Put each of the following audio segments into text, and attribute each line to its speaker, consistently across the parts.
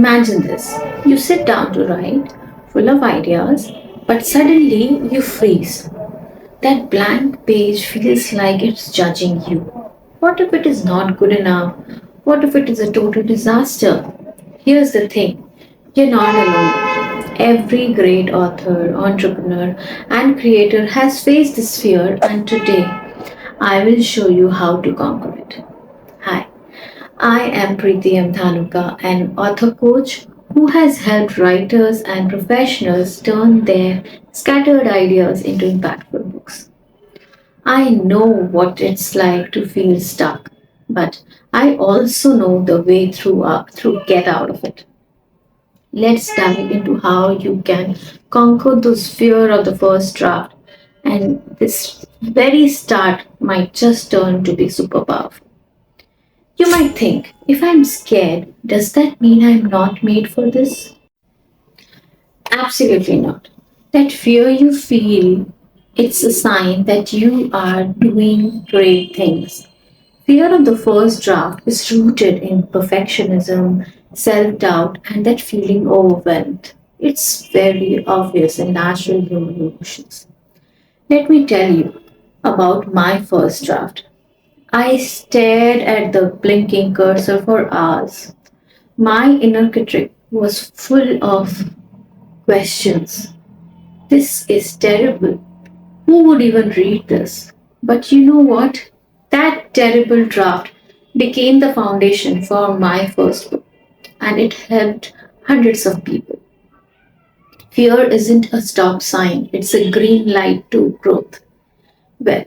Speaker 1: Imagine this. You sit down to write, full of ideas, but suddenly you freeze. That blank page feels like it's judging you. What if it is not good enough? What if it is a total disaster? Here's the thing, you're not alone. Every great author, entrepreneur, and creator has faced this fear, and today I will show you how to conquer it. Hi, I am Preeti M. Dhanuka, an author coach who has helped writers and professionals turn their scattered ideas into impactful books. I know what it's like to feel stuck, but I also know the way through get out of it. Let's dive into how you can conquer those fear of the first draft, and this very start might just turn to be super powerful. You might think, if I'm scared, does that mean I'm not made for this? Absolutely not. That fear you feel, it's a sign that you are doing great things. Fear of the first draft is rooted in perfectionism, self doubt, and that feeling overwhelmed. It's very obvious and natural human emotions. Let me tell you about my first draft. I stared at the blinking cursor for hours. My inner critic was full of questions. This is terrible. Who would even read this? But you know what? That terrible draft became the foundation for my first book, and it helped hundreds of people. Fear isn't a stop sign, it's a green light to growth. Well,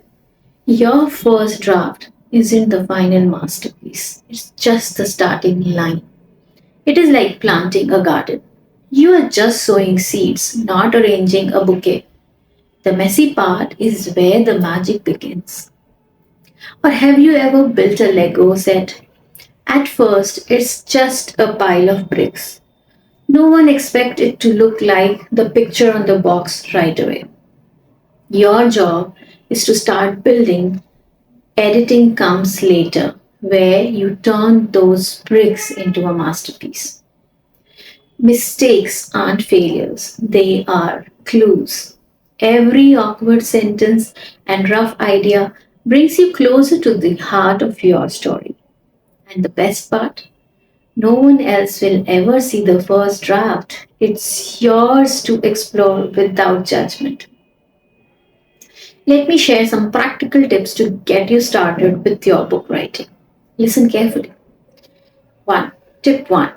Speaker 1: your first draft isn't the final masterpiece, it's just the starting line. It is like planting a garden. You are just sowing seeds, not arranging a bouquet. The messy part is where the magic begins. Or have you ever built a Lego set? At first, it's just a pile of bricks. No one expects it to look like the picture on the box right away. Your job is to start building. Editing comes later, where you turn those bricks into a masterpiece. Mistakes aren't failures, they are clues. Every awkward sentence and rough idea brings you closer to the heart of your story. And the best part? No one else will ever see the first draft. It's yours to explore without judgment. Let me share some practical tips to get you started with your book writing. Listen carefully. 1. Tip 1.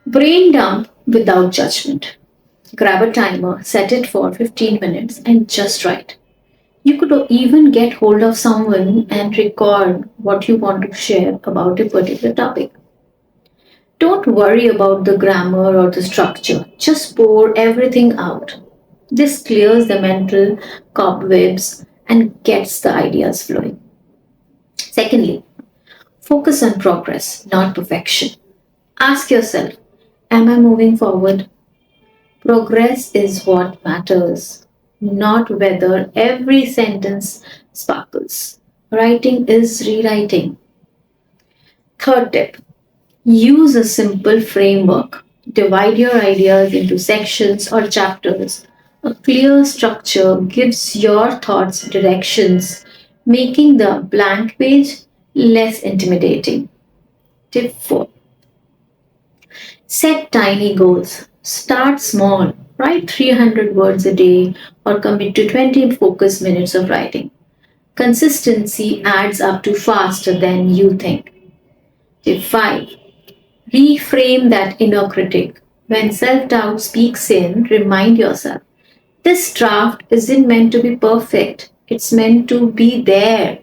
Speaker 1: Brain dump without judgment. Grab a timer, set it for 15 minutes, and just write. You could even get hold of someone and record what you want to share about a particular topic. Don't worry about the grammar or the structure, just pour everything out. This clears the mental cobwebs and gets the ideas flowing. Secondly, focus on progress, not perfection. Ask yourself, am I moving forward? Progress is what matters, not whether every sentence sparkles. Writing is rewriting. Third tip, use a simple framework. Divide your ideas into sections or chapters. A clear structure gives your thoughts directions, making the blank page less intimidating. Tip 4. Set tiny goals. Start small. Write 300 words a day or commit to 20 focus minutes of writing. Consistency adds up to faster than you think. Tip 5. Reframe that inner critic. When self doubt speaks in, remind yourself this draft isn't meant to be perfect, it's meant to be there.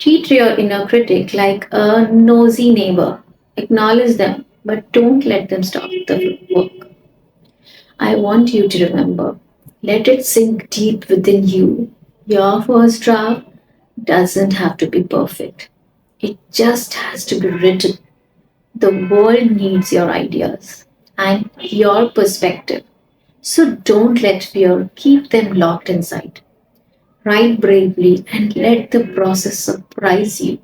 Speaker 1: Treat your inner critic like a nosy neighbor. Acknowledge them, but don't let them stop the work. I want you to remember let it sink deep within you. Your first draft doesn't have to be perfect, it just has to be written. The world needs your ideas and your perspective. So don't let fear keep them locked inside. Write bravely and let the process surprise you.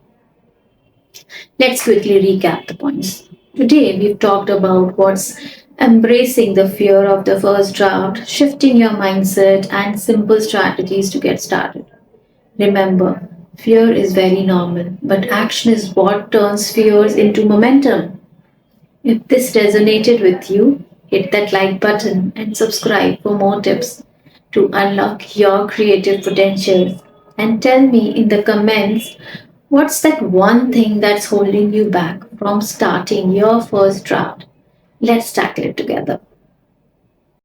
Speaker 1: Let's quickly recap the points. Today, we've talked about what's embracing the fear of the first draft, shifting your mindset, and simple strategies to get started. Remember, fear is very normal, but action is what turns fears into momentum. If this resonated with you, hit that like button and subscribe for more tips to unlock your creative potential. And tell me in the comments what's that one thing that's holding you back from starting your first draft. Let's tackle it together.